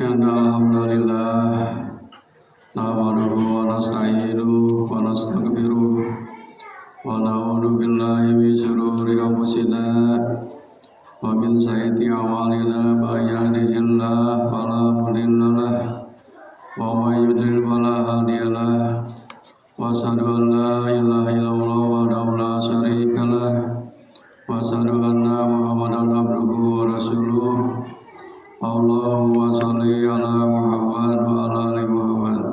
Alhamdulillah nahmaduhu wa nasta'inuhu wa nastaghfiruh wa na'udzu billahi min shururi anfusina wa min sayyiati a'malina may yahdihillahu fala mudilla lahu wa may yudlil fala hadiya lahu wa asyhadu an la ilaha illallah wahdahu la syarika lahu wa asyhadu anna Muhammadan abduhu wa rasuluh. Allahumma sholli ala Muhammad wa ala ali Muhammad.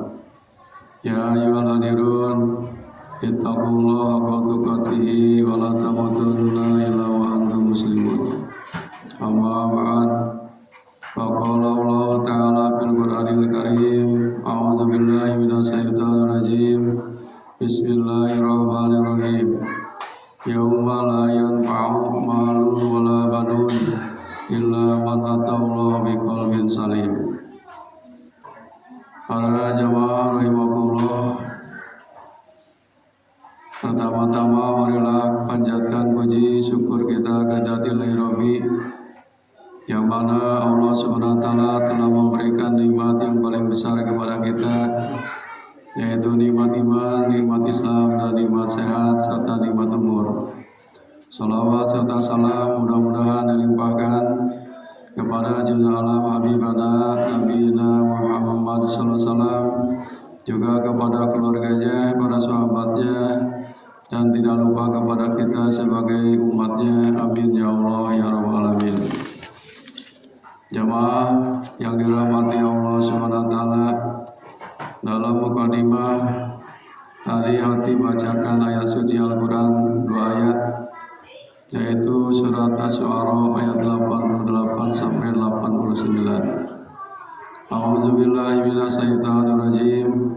Ya ayyuhal hadirun ittaqullaha haqqa tuqatih wa la tamutunna illa wa antum muslimun. Amma ba'd. Faqala Allah ta'ala fil Qur'anil Karim, a'udzu billahi minasy syaithanir rajim. Bismillahirrahmanirrahim. Yauma la yanfa'u malun wa la banun illa man atallaha biqalbin salim. Para jamaah rahimakumullah, pertama-tama marilah panjatkan puji syukur kita kehadirat Rabbi, yang mana Allah Subhanahu wa taala telah memberikan nikmat yang paling besar kepada kita, yaitu nikmat iman, nikmat Islam, dan nikmat sehat serta nikmat umur. Salawat serta salam mudah-mudahan dilimpahkan kepada junjungan alam Habibana Nabiyina Muhammad sallallahu alaihi wasallam, juga kepada keluarganya, para sahabatnya, dan tidak lupa kepada kita sebagai umatnya. Amin ya Allah ya rabbal alamin. Jamaah yang dirahmati Allah Subhanahu wa taala, dalam mukadimah tadi hati bacakan ayat suci Al-Quran 2 ayat, yaitu surat Asy-Syu'ara ayat 88 sampai 89. A'udzu billahi minasy syaithanir rajim.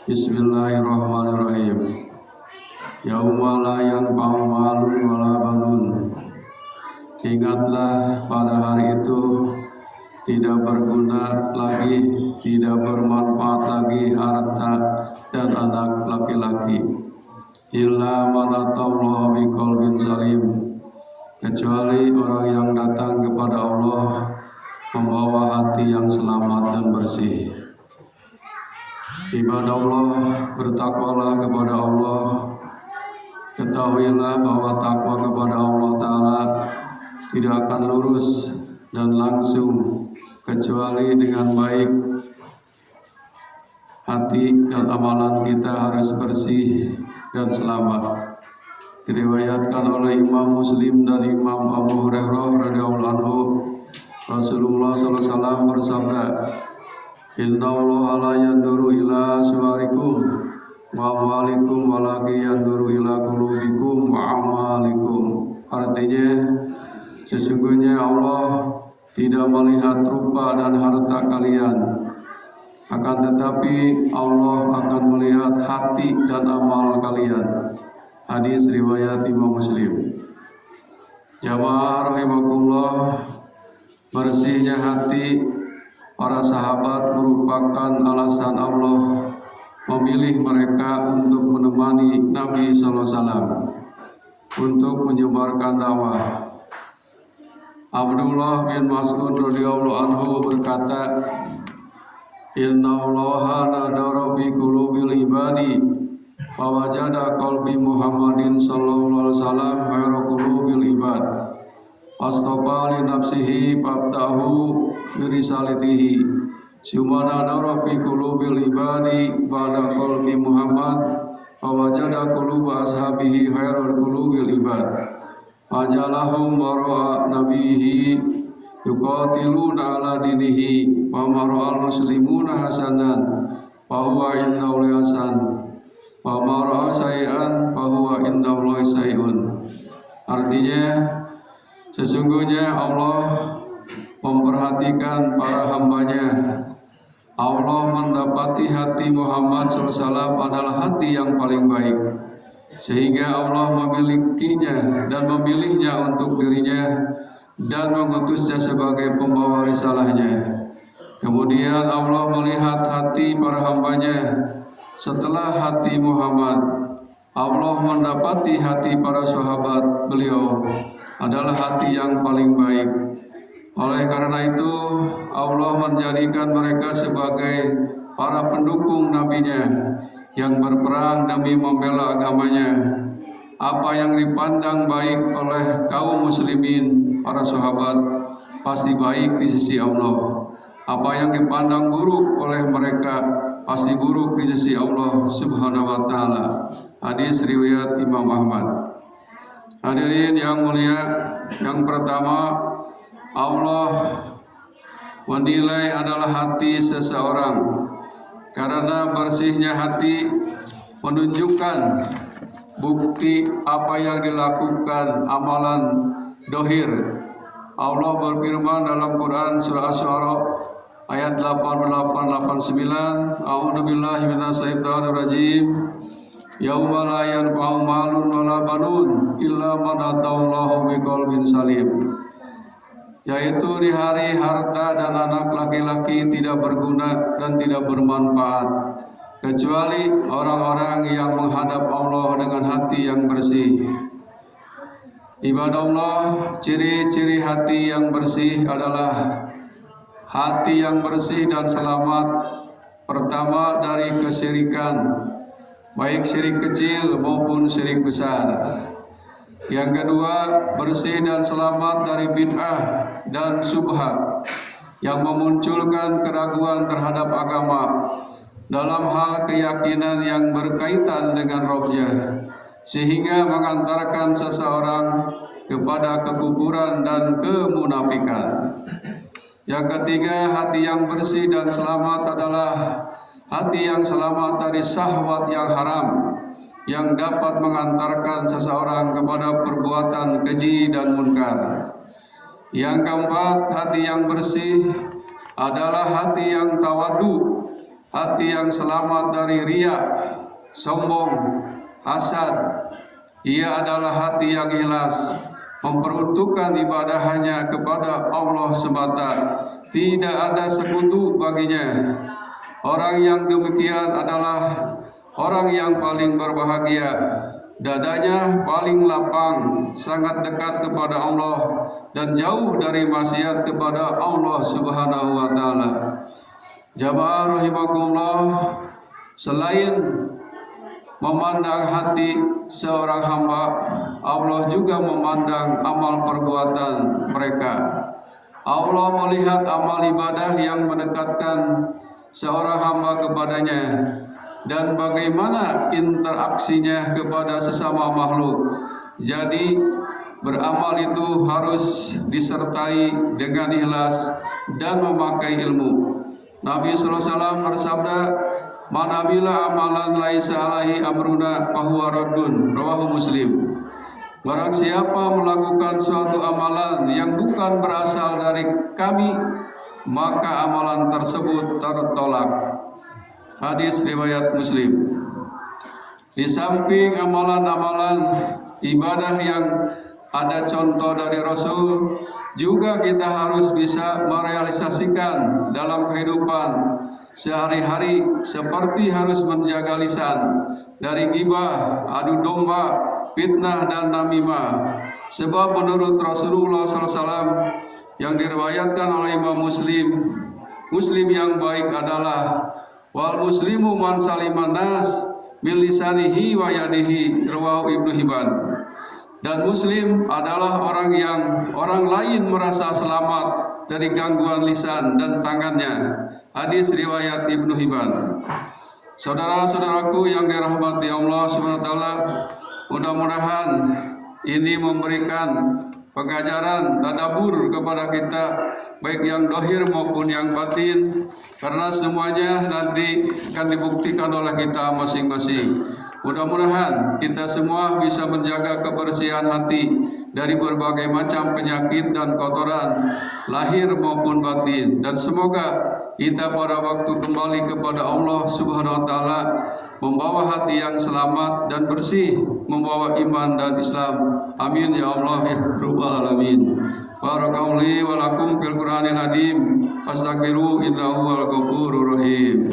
Bismillahirrahmanirrahim. Yauma la yanfa'u malun wala banun. Ingatlah pada hari itu tidak berguna lagi, tidak bermanfaat lagi harta dan anak laki-laki, illa man atallaha biqalbin salim, kecuali orang yang datang kepada Allah membawa hati yang selamat dan bersih. Ibadah Allah, bertakwalah kepada Allah. Ketahuilah bahwa takwa kepada Allah Ta'ala tidak akan lurus dan langsung kecuali dengan baik. Hati dan amalan kita harus bersih dan selamat. Diriwayatkan oleh Imam Muslim dan Imam Abu Hurairah radhiyallahu anhu, Rasulullah sallallahu alaihi wasallam bersabda, "Innallaha la yanduru ila suwarikum wa amwalikum walakin yanduru ila qulubikum wa amalikum." Artinya, sesungguhnya Allah tidak melihat rupa dan harta kalian, akan tetapi Allah akan melihat hati dan amal kalian. Hadis riwayat Imam Muslim. Jamaah rahimakumullah, bersihnya hati para sahabat merupakan alasan Allah memilih mereka untuk menemani Nabi SAW untuk menyebarkan dakwah. Abdullah bin Mas'ud radhiyallahu anhu berkata, Inna Allaha nadara bi qulubil ibadi fawajada qalbi Muhammadin sallallahu alaihi wasallam khairu qulubil ibad astafa li nafsihi fabtahu birisalatihi sumana nadara bi qulubil ibadi ba'da qalbi Muhammad fawajada quluba ashabihi khairu qulubil ibad ajalahum wara'a nabihi yuqatiluna ala dinihi wa mara'al muslimuna hasanan wa huwa innahu hasan wa mara'a sayyan fa huwa innahu sayyun. Artinya sesungguhnya Allah memperhatikan para hambanya. Allah mendapati hati Muhammad SAW adalah hati yang paling baik, sehingga Allah memilikinya dan memilihnya untuk dirinya dan mengutusnya sebagai pembawa risalahnya. Kemudian Allah melihat hati para hambanya. Setelah hati Muhammad, Allah mendapati hati para sahabat beliau adalah hati yang paling baik. Oleh karena itu, Allah menjadikan mereka sebagai para pendukung nabinya yang berperang demi membela agamanya. Apa yang dipandang baik oleh kaum muslimin, para sahabat, pasti baik di sisi Allah. Apa yang dipandang buruk oleh mereka, pasti buruk di sisi Allah Subhanahu wa Ta'ala. Hadis riwayat Imam Ahmad. Hadirin yang mulia, yang pertama, Allah menilai adalah hati seseorang, karena bersihnya hati menunjukkan bukti apa yang dilakukan amalan dohir. Allah berfirman dalam Quran surah Asy-Syu'ara ayat 88-89, A'udzubillahi minasyaitonir rajim. Yauma la yanfa'u malun wala banun illa man atallaha biqalbin salim. Yaitu di hari harta dan anak laki-laki tidak berguna dan tidak bermanfaat kecuali orang-orang yang menghadap Allah dengan hati yang bersih. Ibadah Allah, ciri-ciri hati yang bersih adalah hati yang bersih dan selamat. Pertama, dari kesyirikan, baik syirik kecil maupun syirik besar. Yang kedua, bersih dan selamat dari bid'ah dan syubhat yang memunculkan keraguan terhadap agama dalam hal keyakinan yang berkaitan dengan Rabbnya, sehingga mengantarkan seseorang kepada kekufuran dan kemunafikan. Yang ketiga, hati yang bersih dan selamat adalah hati yang selamat dari syahwat yang haram yang dapat mengantarkan seseorang kepada perbuatan keji dan munkar. Yang keempat, hati yang bersih adalah hati yang tawadu, hati yang selamat dari riya, sombong, hasad. Ia adalah hati yang ikhlas, memperuntukkan ibadah hanya kepada Allah semata, tidak ada sekutu baginya. Orang yang demikian adalah orang yang paling berbahagia, dadanya paling lapang, sangat dekat kepada Allah dan jauh dari maksiat kepada Allah Subhanahu wa Ta'ala. Jamaah rahimakumullah, selain memandang hati seorang hamba, Allah juga memandang amal perbuatan mereka. Allah melihat amal ibadah yang mendekatkan seorang hamba kepadanya dan bagaimana interaksinya kepada sesama makhluk. Jadi beramal itu harus disertai dengan ikhlas dan memakai ilmu. Nabi SAW bersabda, Man amila amalan laisa alaihi amruna fahuwa raddun, rawahu Muslim. Barang siapa melakukan suatu amalan yang bukan berasal dari kami, maka amalan tersebut tertolak. Hadis riwayat Muslim. Di samping amalan-amalan ibadah yang ada contoh dari Rasul, Juga kita harus bisa merealisasikan dalam kehidupan sehari-hari, seperti harus menjaga lisan dari ghibah, adu domba, fitnah dan namimah. Sebab menurut Rasulullah SAW yang diriwayatkan oleh Imam Muslim, Muslim yang baik adalah wal muslimu man saliman nas min lisanihi wa yadihi, rawahu Ibnu Hibban. Dan Muslim adalah orang yang orang lain merasa selamat dari gangguan lisan dan tangannya. Hadis riwayat Ibnu Hibban. Saudara-saudaraku yang dirahmati Allah Subhanahu wa taala, mudah-mudahan ini memberikan pengajaran tadabbur kepada kita, baik yang dohir maupun yang batin, karena semuanya nanti akan dibuktikan oleh kita masing-masing. Mudah-mudahan kita semua bisa menjaga kebersihan hati dari berbagai macam penyakit dan kotoran lahir maupun batin, dan semoga kita pada waktu kembali kepada Allah Subhanahu wa taala membawa hati yang selamat dan bersih, membawa iman dan Islam. Amin ya Allah ya rabbal alamin. Barakallahu li wa lakum fil Qur'anil hakim. Astaghfiru innahu wal ghafurur rahim.